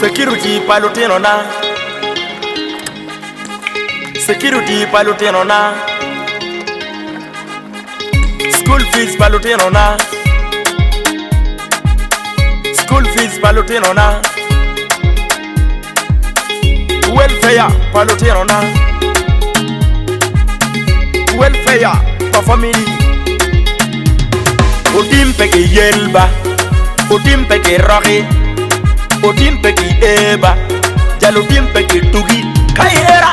Security palutino na. Security palutino na. School fees palutino na. School fees palutino na. Welfare palutino na. Welfare for family. Odimpe ki yelba, odimpe ki rocky, odimpe ki eba, jalodimpe ki tugi. Kaira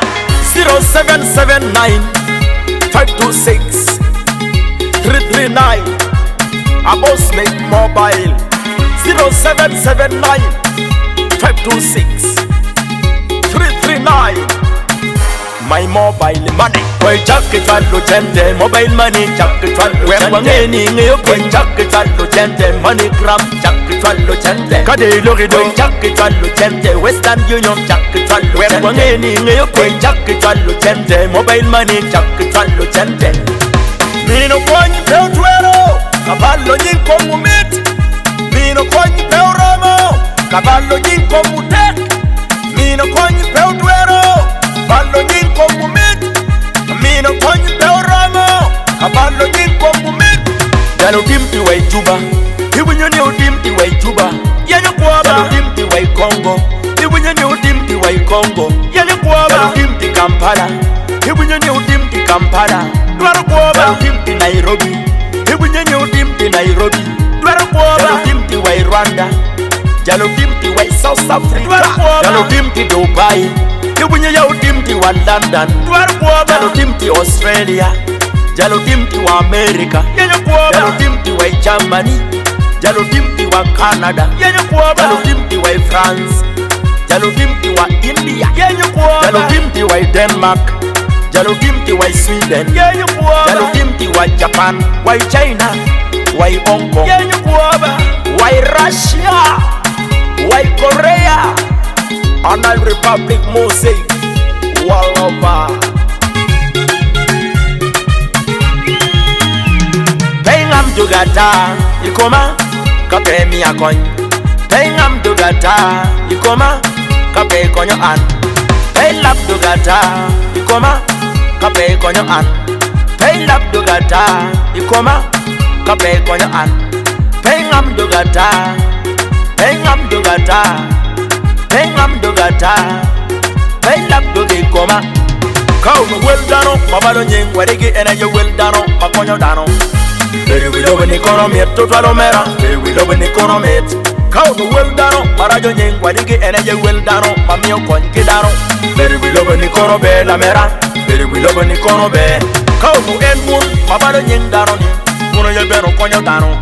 0779 526 339. Abos make mobile 0779 526 339. My mobile money. Boy jacket fallo chente mobile money jacket fallo chente. Wangeni ngayo boy jacket fallo chente money gram jacket fallo chente. Kade lori boy jacket fallo chente Western Union jacket fallo chente. Wangeni ngayo boy jacket fallo chente mobile money jacket fallo chente. Mino kwenye peo tuero kaballo jinko mumit. Mino kwenye peo romo kaballo jinko mutek. Mino kwenye peo tuero kaballo jinko mumit. Mino kwenye peo romo kaballo jinko mumit. Jalo dimti wai Juba Iwinyo ni udimti wai Juba Yenye kuwaba Jalo dimti wai Congo Iwinyo ni udimti wai Congo Yenye kuwaba Jalo dimti Kampala Iwinyo ni udimti Kampala Dwaro kuwaba Jalo dimti Nairobi Iwinyo ni udimti Nairobi Dwaro kuwaba Jalo dimti wai Rwanda Jalo dimti wai South Africa Dwaro kuwaba Jalo dimti Dubai Iwinyo ya udimti wa London Dwaro kuwaba Jalo dimti Australia Jalo dimti wa America Yenye kuwaba Jalo dimti wa Germany Jalo dimti wa Canada Yenye kuwaba Jalo dimti wa France Jalo dimti wa India Yenye kuwaba Jalo dimti wa Denmark Jalo dimti wa Sweden Yenye kuwaba Jalo dimti wa Japan Wa China Wa Hong Kong Yenye kuwaba Wa Russia Wa Korea Anal Republic Mosaic Wallova Pengam dugata Ikoma Kape mi akony Pengam dugata Ikoma Kape konyo an Pengam dugata Ikoma Kape konyo an Pengam dugata Ikoma Kape konyo an Pengam dugata Pengam dugata Pengam dugata Pengam dugikoma Kau no well dano Mabalo nying Warigi ene yo well dano Makonyo dano Very we love an economy to Falomera. Very we love an economy. Kau no well dano, Marajo nying, Wadigi energy well dano, Mamio Konki dano. Very we love an economy, La Mera. Very we love an economy. Kau no end moon, Mabaro nying dano, Muno Yabero Konyo dano.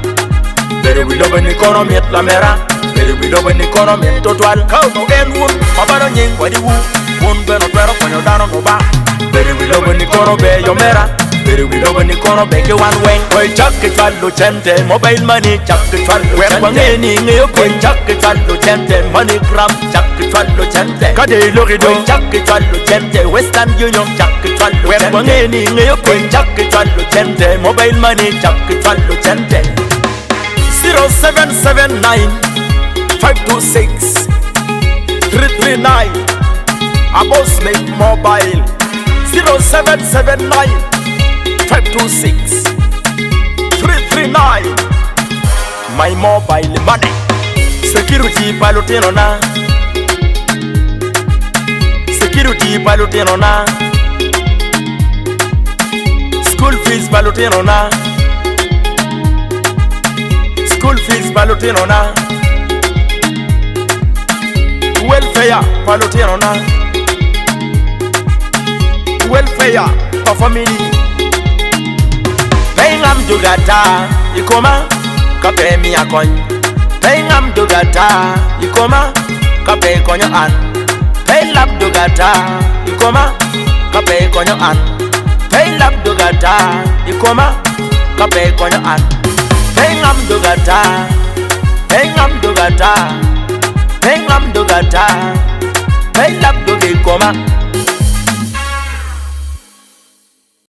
Very we love an economy, La Mera. Very we love an economy total. Kau no end moon, Mabaro nying, Wadiwu, Mun Beno Pero Konyo dano no ba. Very we love an economy, Yomera. Very we love an economy, make you one way. Boy, jacket fallo chente, mobile money, jacket fallo chente. Wangeni ngayo boy, jacket fallo chente, money gram, jacket fallo chente. Kade lori boy, jacket fallo chente, Western Union, jacket fallo chente. Wangeni ngayo boy, jacket fallo chente, mobile money, jacket fallo chente. 0779 526 339. Abos make mobile 0779 526 339. My mobile money. Security palutino na. Security palutino na. School fees palutino na. School fees palutino na. Welfare palutino na. Welfare for family. Pengam dugata Ikoma Kape mi akony Pengam dugata Ikoma Kape konyo an Pengam dugata Ikoma Kape konyo an Pengam dugata Ikoma Kape konyo an Pengam dugata Pengam dugata Pengam dugata Pengam dugikoma